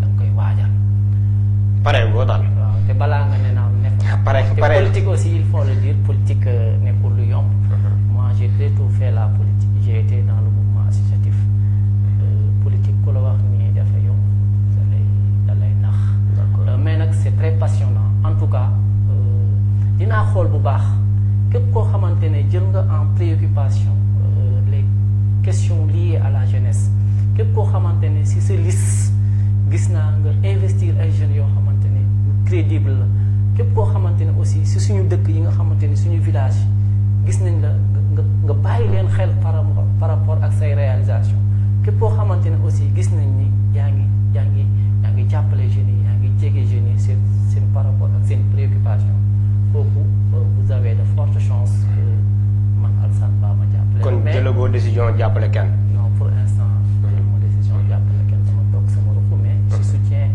da nga koy waajal. pare boo daal. waaw te balaa nga ne naam nekk. pare te politique aussi il faut le dire politique nekkul lu yomb. moi j'ai très tôt fait la politique j'ai été dans le mouvement associatif politique ku la wax nii dafa yomb da lay nax. mais nag c'est très passionnant en tout cas dinaa xool bu baax képp koo xamante ne jël nga en préoccupation les questions liées à la jeunesse képp koo xamante ne ci sa liste gis naa nga investir ay jeunes yoo xamante ne crédible la képp koo xamante ne aussi ci suñu dëkk yi nga xamante ne suñu village gis nañ la nga bàyyi leen xel par rapport ak say réalisation képp koo xamante ne aussi gis nañ ni yaa ngi jàppale jeunes yi yaa ngi jege jeunes yi seen par rapport ak seen préoccupation kooku vous avez de fortes chances que man Alassane Ba ma jàppale. kon jëlagoo décision jàppale kenn. non pour l'instant jëluma décision jàppale kenn dama toog sama ruq mais je soutiens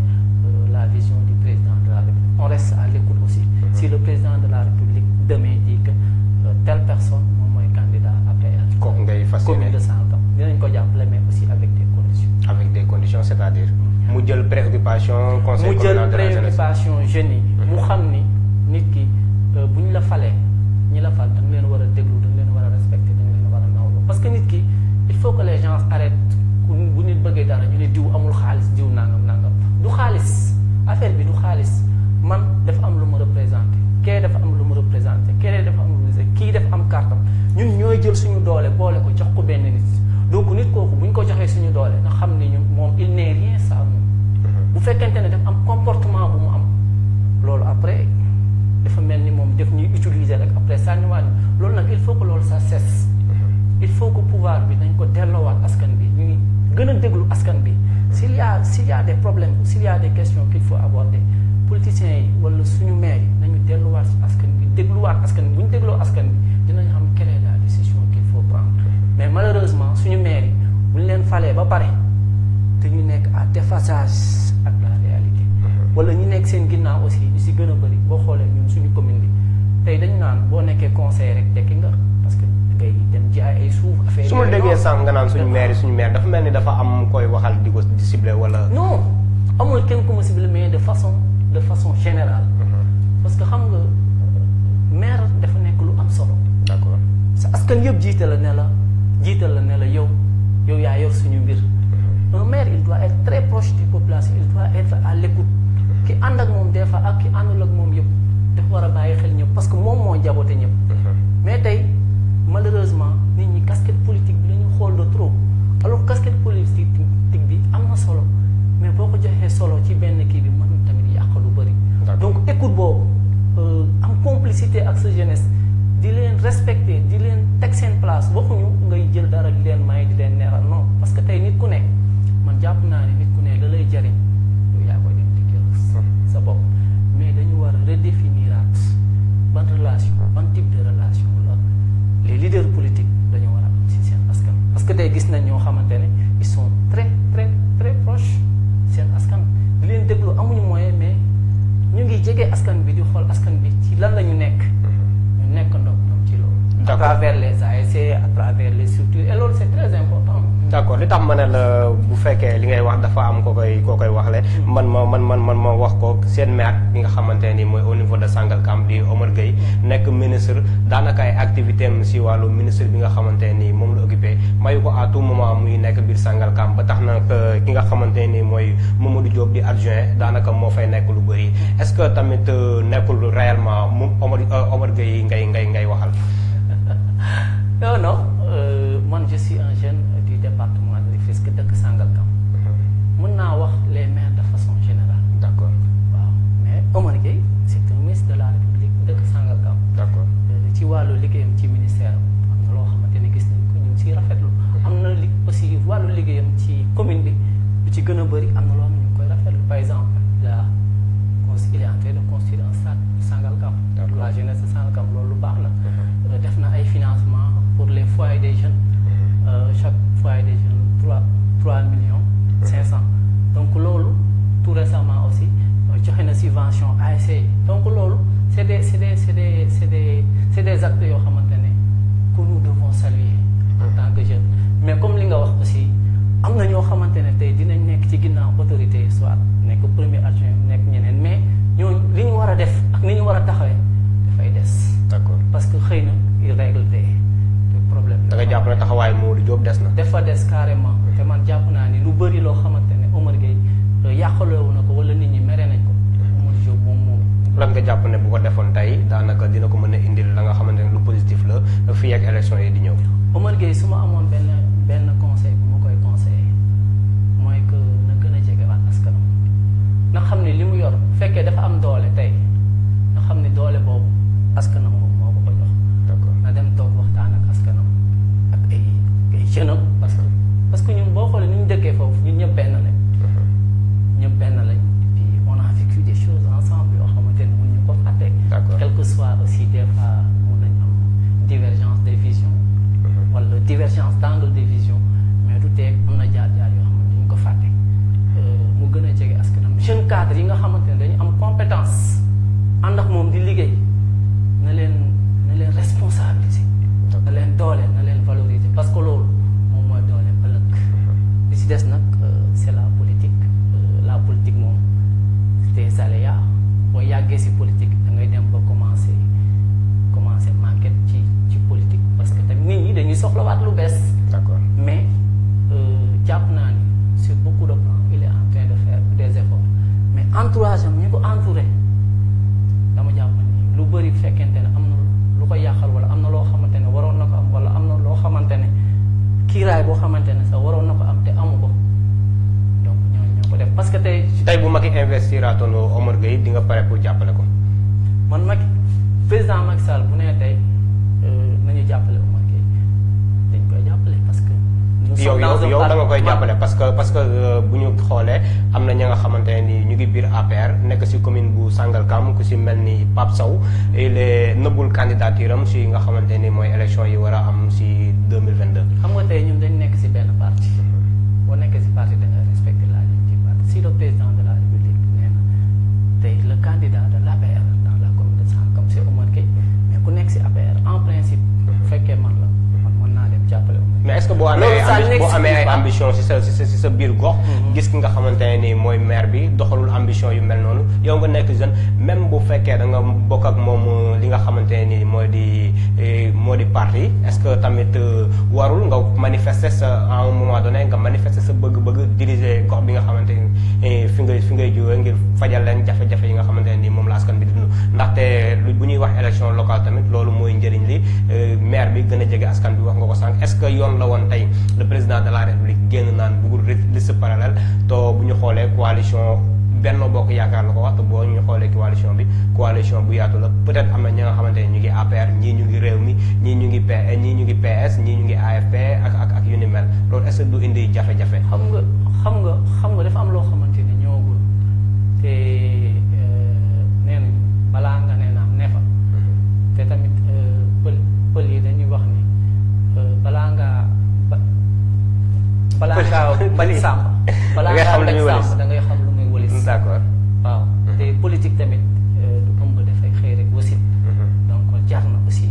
la vision du président de la République on reste à l'écoute aussi. si le président de la République demain dit que telle personne moom mooy candidat après kooku ngay fas yéene commune de Sangalkam dinañ ko jàppale mais aussi avec des conditions. avec des conditions c'est-à-dire. mu jël préoccupation conseil communal de la jeunesse mu jël préoccupation jeunes yi. mu xam ni nit ki bu ñu la falee ñi la fal da nga leen war a déglu da nga leen war a respecter da nga leen war a nawloo parce que nit ki il faut que les gens arrêtent bu nit bëggee dara ñu ne diw amul xaalis diw nangam du xaalis affaire bi du xaalis man dafa am lu ma représenté kee dafa am lu ma représenté kee dafa suñu doole boole ko jox ko benn nit donc nit kooku bu ñu ko joxee suñu doole nga xam ne ñu moom il n'est rien sans nous bu fekkente ne daf am comportement bu mu am loolu après dafa mel ni moom def ñuy utiliser rek après sànniwaat loolu nag il faut que loolu ça cesse il faut que pouvoir bi dañ ko delloowaat askan bi ñu ngi gën a déglu askan bi s'il y a des problèmes s'il y a des questions qu'il faut aborder politiciens yi wala suñu maire yi nañu delluwaat askan bi dégluwaat askan bi bu ñu dégloo askan bi dinañ xam quelle est la décision qu'il faut prendre mais malheureusement suñu maire yi bu ñu leen falee ba pare te ñu nekk à déphasage ak la réalité wala ñu nekk seen ginnaaw aussi ñu si gën a bëri boo xoolee ñun suñu commune bi tey dañu naan boo nekkee conseil rek tekki nga parce que ngay dem ji ay suuf affaire su ma déggee sànq nga naan suñu maire dafa mel ni dafa am koy waxal di ko di ciblé wala. non amul kenn ku ma ciblé mais de façon générale. parce que xam nga maire dafa nekk lu am solo. d'accord sa askan yëpp jiital la ne la yow yaa yor suñu mbir. un maire il doit être très proche des populations il doit être à l'écoute ki ànd ak moom des fois ak ki àndul ak moom yëpp dafa war a bàyyi xel ñëpp parce que moom moo jaboote ñëpp. mais tey malheureusement nit ñi casquette politique bi la ñu xool de trop alors casquette politique bi am na solo mais boo ko joxee solo ci benn kii bi mën tamit yàq lu bëri. donc écoute boobu am complicité ak sa jeunesse di leen respecter di leen teg seen place waxuñu ngay jël dara di leen may di leen neexal non parce que tey nit ku ne man jàpp naa ne nit ku ne la lay jariñ yow yaa koy dem di jël sa bopp mais dañu war a redéfiniraat ban relation ban type de relation la les leaders politiques dañu war a am ci seen askan parce que tey gis nañ ñoo xamante ne ils sont très très très proches seen askan di leen déglu amuñu moyen mais ñu ngi jege askan bi di xool askan bi ci lan la ñu nekk ñu nekk ndox ñoom ci loolu à travers les ASC à travers les structures et loolu c'est très important. d'accord li tax ma ne la bu fekkee li ngay wax dafa am koo koy waxle man ma wax ko seen maire bi nga xamante ni mooy au niveau de Sangalkam di Omar Gueye nekk ministre daanaka ay activité am si wàllu ministre bi nga xamante ni moom la occupé mayu ko à tout moment muy nekk biir Sangalkam ba tax na ki nga xamante ni mooy Mamadou Diop di adjoint daanaka moo fay nekk lu bëri est-ce que tamit nekkul réellement mu Omar Gueye ngay waxal. non man je suis un jeune du département de Rufisque dëkk Sangalkam mën naa wax les maires de façon générale. d'accord waaw mais Omar Gueye c'est un ministre de la République dëkk Sangalkam. d'accord ci wàllu liggéeyam ci ministère am na loo xamante ne gis nañ ko ñu ngi siy rafetlu. am na aussi wàllu liggéeyam ci commune bi lu ci gën a bëri am na loo xam ne ñu ngi koy rafetlu par exemple il est en train de construire un stade Sangalkam. pour la jeunesse de Sangalkam loolu lu baax la. def na ay financement pour les foyers des jeunes. chaque foyer des jeunes 3 millions 500 donc loolu tout récemment aussi joxe na subvention ASC donc loolu c'est des actes yoo xamante ne que nous devons saluer en tant que jeunes mais comme li nga wax aussi am na ñoo xamante ne tey dinañ nekk ci ginnaaw autorité yi soit nekk premier adjoint nekk ñeneen mais ñooñu li ñu war a def ak ni ñu war a taxawee dafay des. d'accord parce que xëy na il règle des problèmes. da nga jàpp ne taxawaay Mamadou Diop des na. dafa des carrément te man jàpp naa ni lu bëri loo xamante ne Omar Gueye yàqaloo na ko wala nit ñi mere nañ ko Mamadou Diop moom. lan nga jàpp ne bu ko defoon tey daanaka dina ko mën a indil la nga xamante ne lu positif la fii ak élection yi di ñëw. Omar Gueye su ma amoon benn conseil bu ma koy conseillé mooy que na gën a jegewaat askanam na xam ne li mu yor bu fekkee dafa am doole tey na xam ne doole boobu askanam moom moo ko jox. d'accord na dem toog waxtaan ak askanam ak ay jeunes am parce que ñun boo xoolee ni ñu dëkkee foofu ñun ñëpp benn lañ. ñëpp benn lañ puis on a vécu des choses ensemble yoo xamante ne mun ñu ko fàtte. d'accord quel que soit aussi des fois mun nañ am divergence des visions. wala divergence d'angle de vision mais du tee am na jaar-jaar yoo xam ne dañu ko fàtte mu gën a jege askanam jeune cadre yi nga xamante ne dañu am compétence ànd ak moom di liggéey na leen responsabiliser na leen dooleel na leen valoriser parce que loolu moom mooy dooleel ëllëg li si des nag c'est la politique moom des aléas boo yàggee si politique da ngay dem ba commencer manquer ci politique parce que tamit nit ñi dañuy soxlawaat lu bees. d'accord mais jàpp naa ni sur beaucoup de plans il est en train de faire des efforts mais entourage am ñu ko entouré dama jàpp ni lu bëri fekkente ne am na lu ko yàqal wala am na loo xamante ne waroon na ko am wala am na loo boo xamante ne sax waroon na ko am te amu ko donc ñoo ko def parce que tey bu Macky investiraatoon Omar Gueye di nga pare pour jàppale ko. man Macky président Macky Sall bu nee tey nañu jàppale Omar Gueye dañ koy jàppale parce que. yow da nga koy jàppale parce que bu ñu xoolee am na ña nga xamante ne ni ñu ngi biir APR nekk ci commune bu Sangalkam ku ci mel ni Pape Sow il est nëbbul candidature am ci nga xamante ni mooy élection yi war a am ci 2022. xam nga tey ñun dañ nekk ci benn parti boo nekkee ci parti da nga respecté la ligne du parti si le président de la République nee na tey le candidat de l'APR dans la commune de Sangalkam c'est Omar Gueye mais ku nekk ci APR en principe bu fekkee man la man mën naa dem jàppale Omar. mais est-ce que boo amee ay ambition ci sa biir gox. gis ki nga xamante ne ni mooy maire bi doxalul ambition yu mel noonu yow nga nekk jeune même bu fekkee da nga bokk ak moom li nga xamante ne ni moo di parti est-ce que tamit warul nga manifester sa à un moment donné nga manifester sa bëgg-bëgg diriger gox bi nga xamante ni fi ngay jógee ngir fajal leen jafe-jafe yi nga xamante ne ni moom la askan bi di dund ndaxte bu ñuy wax élection locale tamit loolu mooy njëriñ li maire bi gën a jege askan bi wax nga ko sànq est-ce que yoon la woon tey le président de la République génn naan bëggul liste parallèle to bu ñu xoolee coalition Benno Bokk Yaakaar la ko wax te boo ñu xoolee coalition bu yaatu la peut-être am na ñi nga xamante ne ñu ngi APR ñii ñu ngi Rewmi ñii ñu ngi PS ñii ñu ngi AFP ak yu ni mel loolu est-ce que du indi jafe-jafe. xam nga dafa am loo xamante ni ñëwagul te nee nañu balaa nga ne naam ne fa te tamit pël yi dañuy wax ni balaa ngaa bañ sàmm balaa ngaa bañ sàmm da ngay xam lu muy wëlis. d'accord waaw te politique tamit du ëmb dafay xëy rek wasit donc jar na aussi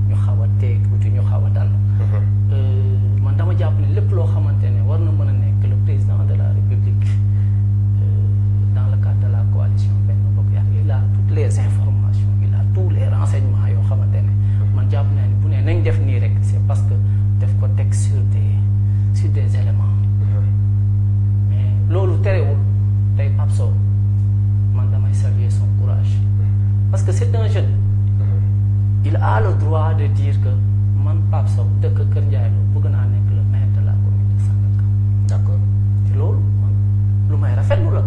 ñu xaw a teeg tuuti ñu xaw a dal. man dama jàpp ne lépp loo xamante ne war na mën a nekk le président de la République dans le cadre de la coalition Benno Bokk Yaakaar il a toutes les informations il a tous les renseignements yoo xamante ne man jàpp naa ne bu ne nañ def nii rek c'est parce que daf ko teg sur des éléments mais loolu terewul tey Pape Sow man damay saluer son courage parce que c'est un jeune il a le droit de dire que man Pape Sow dëkk Kër Ndiaye Lo bëgg naa nekk le maire de la commune de Sangalkam. d'accord te loolu man lu may rafetlu la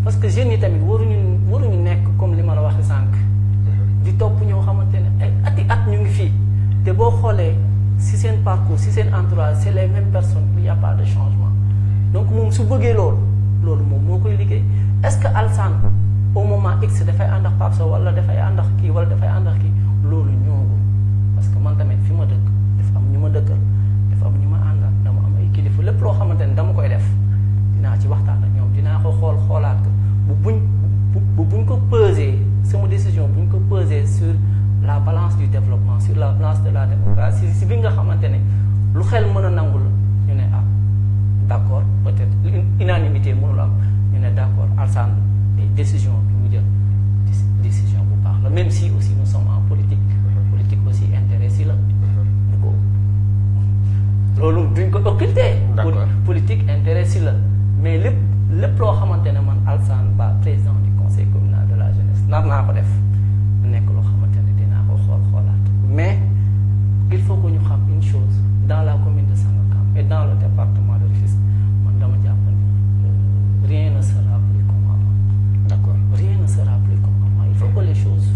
parce que jeunes yi tamit waruñu nekk comme li ma la waxee sànq di topp ñoo xamante ne ay at ñu ngi fii te boo xoolee si seen parcours si seen entourage c'est les mêmes personnes il y a pas de changement donc moom su bëggee loolu moom moo koy liggéey est-ce que Alassane au moment X dafay ànd ak Pape Sow wala dafay ànd ak kii wala dafay ànd ak kii loolu ñëwagul parce que man tamit fi ma dëkk dafa am ñu ma dëkkal dafa am ñu ma àndal dama am ay kilifa lépp loo xamante ne dama koy def dinaa ci waxtaan ak ñoom dinaa ko xoolaat ko buñ ko peser sama décision buñ ko peser sur la balance du développement sur la balance de la démocratie si bi nga xamante ne lu xel mën a nangu la ñu ne d'accord peut-être unanimité mënul am ñu ne d'accord Alassane décision bi mu jël décision bu baax la même si aussi nous sommes en politique aussi intérêt si la bu ko loolu duñ ko occulter politique intérêt si la mais lépp loo xamante ne man Alassane Ba président du conseil communal de la jeunesse nar naa ko def nekk loo xamante ne dinaa ko xoolaat mais il faut que ñu xam une chose dans la commune de Sangalkam et dans le département de Rufisque man dama jàpp ni rien ne sera plus comme avant. d'accord rien ne sera plus comme avant il faut que les choses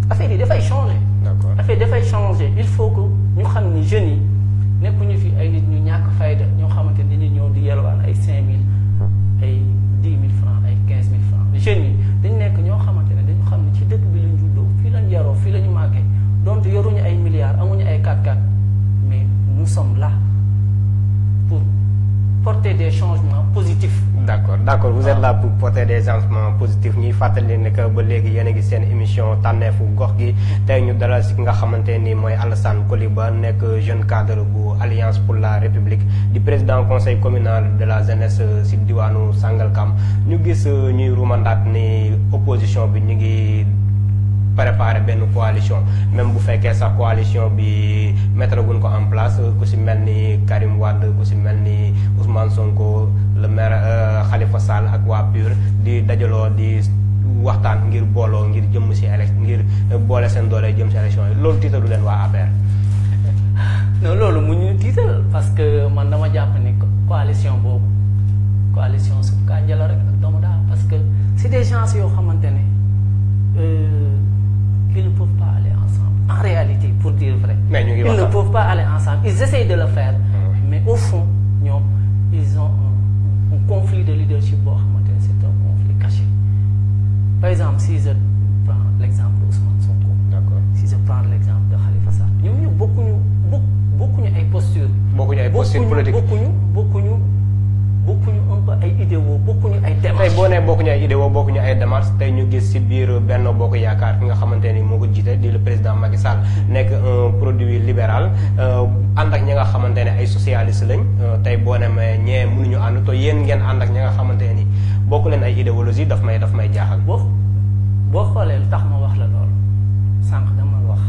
affaire yi dafay changer. d'accord affaire yi dafay changer il faut que ñu xam ni jeunes yi nekkuñu fi ay nit ñu ñàkk fayda ñoo xamante ni dañuy ñëw di yelwaan ay 5000 ay 10 000 francs ay 15 000 francs jeunes yi dañu nekk ñoo xamante ne dañu xam ne ci dëkk bi lañ juddoo fii lañ yaroo fii la ñu màggee donc yoruñu ay milliards amuñu ay 4x4 mais nous sommes là pour porter des changements positifs. d'accord vous êtes là pour porter des changements positifs ñuy fàttali ne que ba léegi yéen a ngi seen émission tànneefu gox gi tey ñu dalal si nga xamante ni mooy Alassane Couliba nekk jeune cadre bu Alliance pour la République di président conseil communal de la jeunesse si diwaanu Sangalkam ñu gis ñuy rumandaat ni opposition bi ñu ngi préparer benn coalition même bu fekkee sax coalition bi mettre guñ ko en place ku si mel ni Karim Wade ku si mel ni Ousmane Sonko le maire Khalifa Sall ak waa PUR di dajaloo di waxtaan ngir booloo ngir jëm si élection ngir boole seen doole jëm si élection yi loolu tiitalu leen waa APR. non loolu mu ñu tiital parce que man man dama jàpp ni coalition boobu coalition suuf kànja la rek ak doomu daal parce que c'est des gens yoo xamante ne ils ne peuvent pas aller ensemble en réalité pour dire vrai. mais ñu ngi ils ne peuvent pas aller ensemble ils essayent de le faire. mais au fond ñoom ils ont un conflit de leadership boo xamante ne c'est un conflit caché par exemple si je prends l'exemple de Ousmane Sonko. d'accord si je prends l'exemple de Khalifa Sall ñoom ñu bokkuñu ay postures. bokkuñu ay postures politiques bokkuñu un peu ay idéaux bokkuñu ay démarches. tey boo nee bokkuñu ay idéaux bokkuñu ay démarches tey ñu gis ci biir Benno Bokk Yaakaar ki nga xamante ni moo ko jiite di le président Macky Sall nekk un produit libéral ànd ak ñi nga xamante ne ay socialistes lañ tey boo ne ma ñee mënuñu ànd te yéen ngeen ànd ak ñi nga xamante ni bokk leen ay idéologie daf may jaaxal. boo xoolee lu tax ma wax la loolu sànq dama wax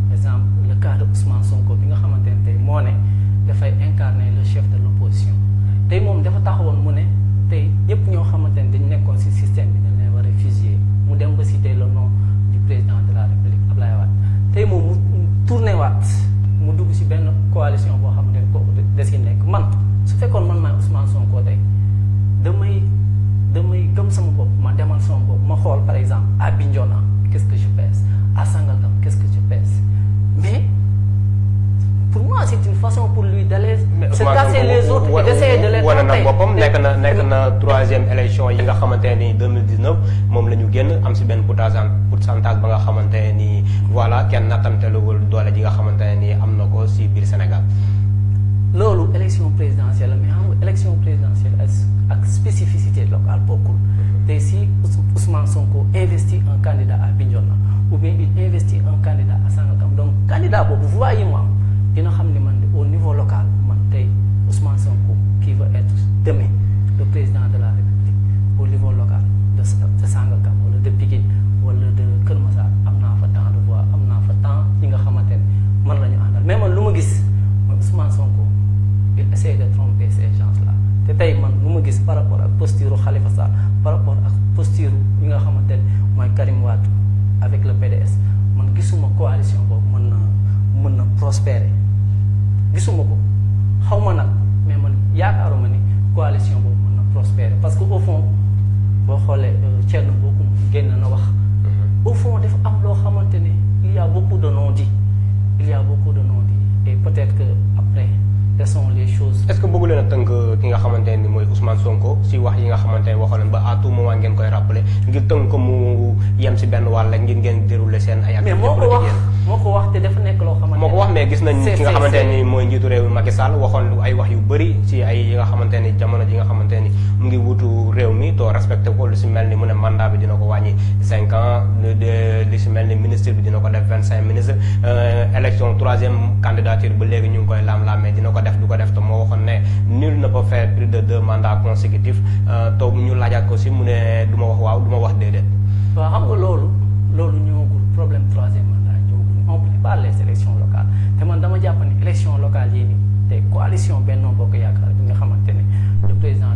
par exemple le cas de Ousmane Sonko bi nga xamante ne tey moo ne dafay incarner le chef de l'opposition tey moom dafa taxawoon mu ne tey ñëpp ñoo xamante ne dañu nekkoon ci système bi dañ leen war a fusiller mu dem ba citer le nom du président de la République Abdoulaye Wade tey moom mu tourné waat mu dugg ci benn coalition boo xamante ne kooku des ci nekk man su fekkoon man maay Ousmane Sonko tey damay gëm sama bopp ma demal sama bopp ma xool par exemple à Bignona qu'est-ce que je pèse à Sangalkam qu'est-ce que je pèse mais pour moi c'est une façon pour lui d'aller se casser les autres et d'essayer de les wane na boppam nekk na troisième élection yi nga xamante ni 2019 moom la ñu génn am si benn pourcentage ba nga xamante ni voilà kenn nattamteluwul doole ji nga xamante ni am na ko si biir Sénégal. loolu élection présidentielle mais xam nga élection présidentielle ak spécificité locale bokkul tey si Ousmane Sonko investit un candidat à Bignona ou bien il investit un candidat à Sangalkam donc candidat boobu voix yi mu am dina xam ni man au niveau local man tey Ousmane Sonko qui va être demain le président de la République au niveau local de Sangalkam wala de Pikine wala de Kër Massar am naa fa tant de voix am naa fa tant ñi nga xamante ne man la ñu àndal mais man lu ma gis mooy Ousmane Sonko il essaie de tromper ces gens-là te tey man lu ma gis par rapport ak posture Khalifa Sall par rapport ak posture yi nga xamante ne mooy Karim Wade avec le PDS man gisuma coalition boobu mën na prospérer gisuma ko xaw ma nag mais man yaakaaruma ni coalition boobu mën na prospérer parce que au fond boo xoolee Thierno Bocoum génn na wax au fond dafa am loo xamante ne il y a beaucoup de non-dits et peut-être que après laissons les choses. est-ce que bëggu leen a tënk ki nga xamante ni mooy Ousmane Sonko si wax yi nga xamante ne waxoon nañ ba à tout moment ngeen koy rappeler ngir tënk ko mu yem si benn wàll ngir ngeen dérouler seen ay activités politiques moo ko wax te dafa nekk loo xamante moo ko wax mais gis nañ ki nga xamante ni mooy njiitu réew Macky Sall waxoon lu ay wax yu bëri ci ay yi nga xamante ni jamono ji nga xamante ni mu ngi wutu réew mi to respecté ko lu si mel ni mu ne mandat bi dina ko wàññi 5 ans li si mel ni ministre bi dina ko def 25 ministres élection troisième candidature ba léegi ñu ngi koy laam-laamee dina ko def du ko def te moo waxoon ne nul ne peut faire plus de 2 mandats consécutifs te ñu laajaat ko si mu ne du ma wax waaw du ma wax déedéet. waaw xam nga loolu ñëwagul problème troisième mandat ñëwagul on prépare les élections locales te man dama jàpp ne élection locale yi nii te coalition Benno Bokk Yaakaar bi nga xamante ne le président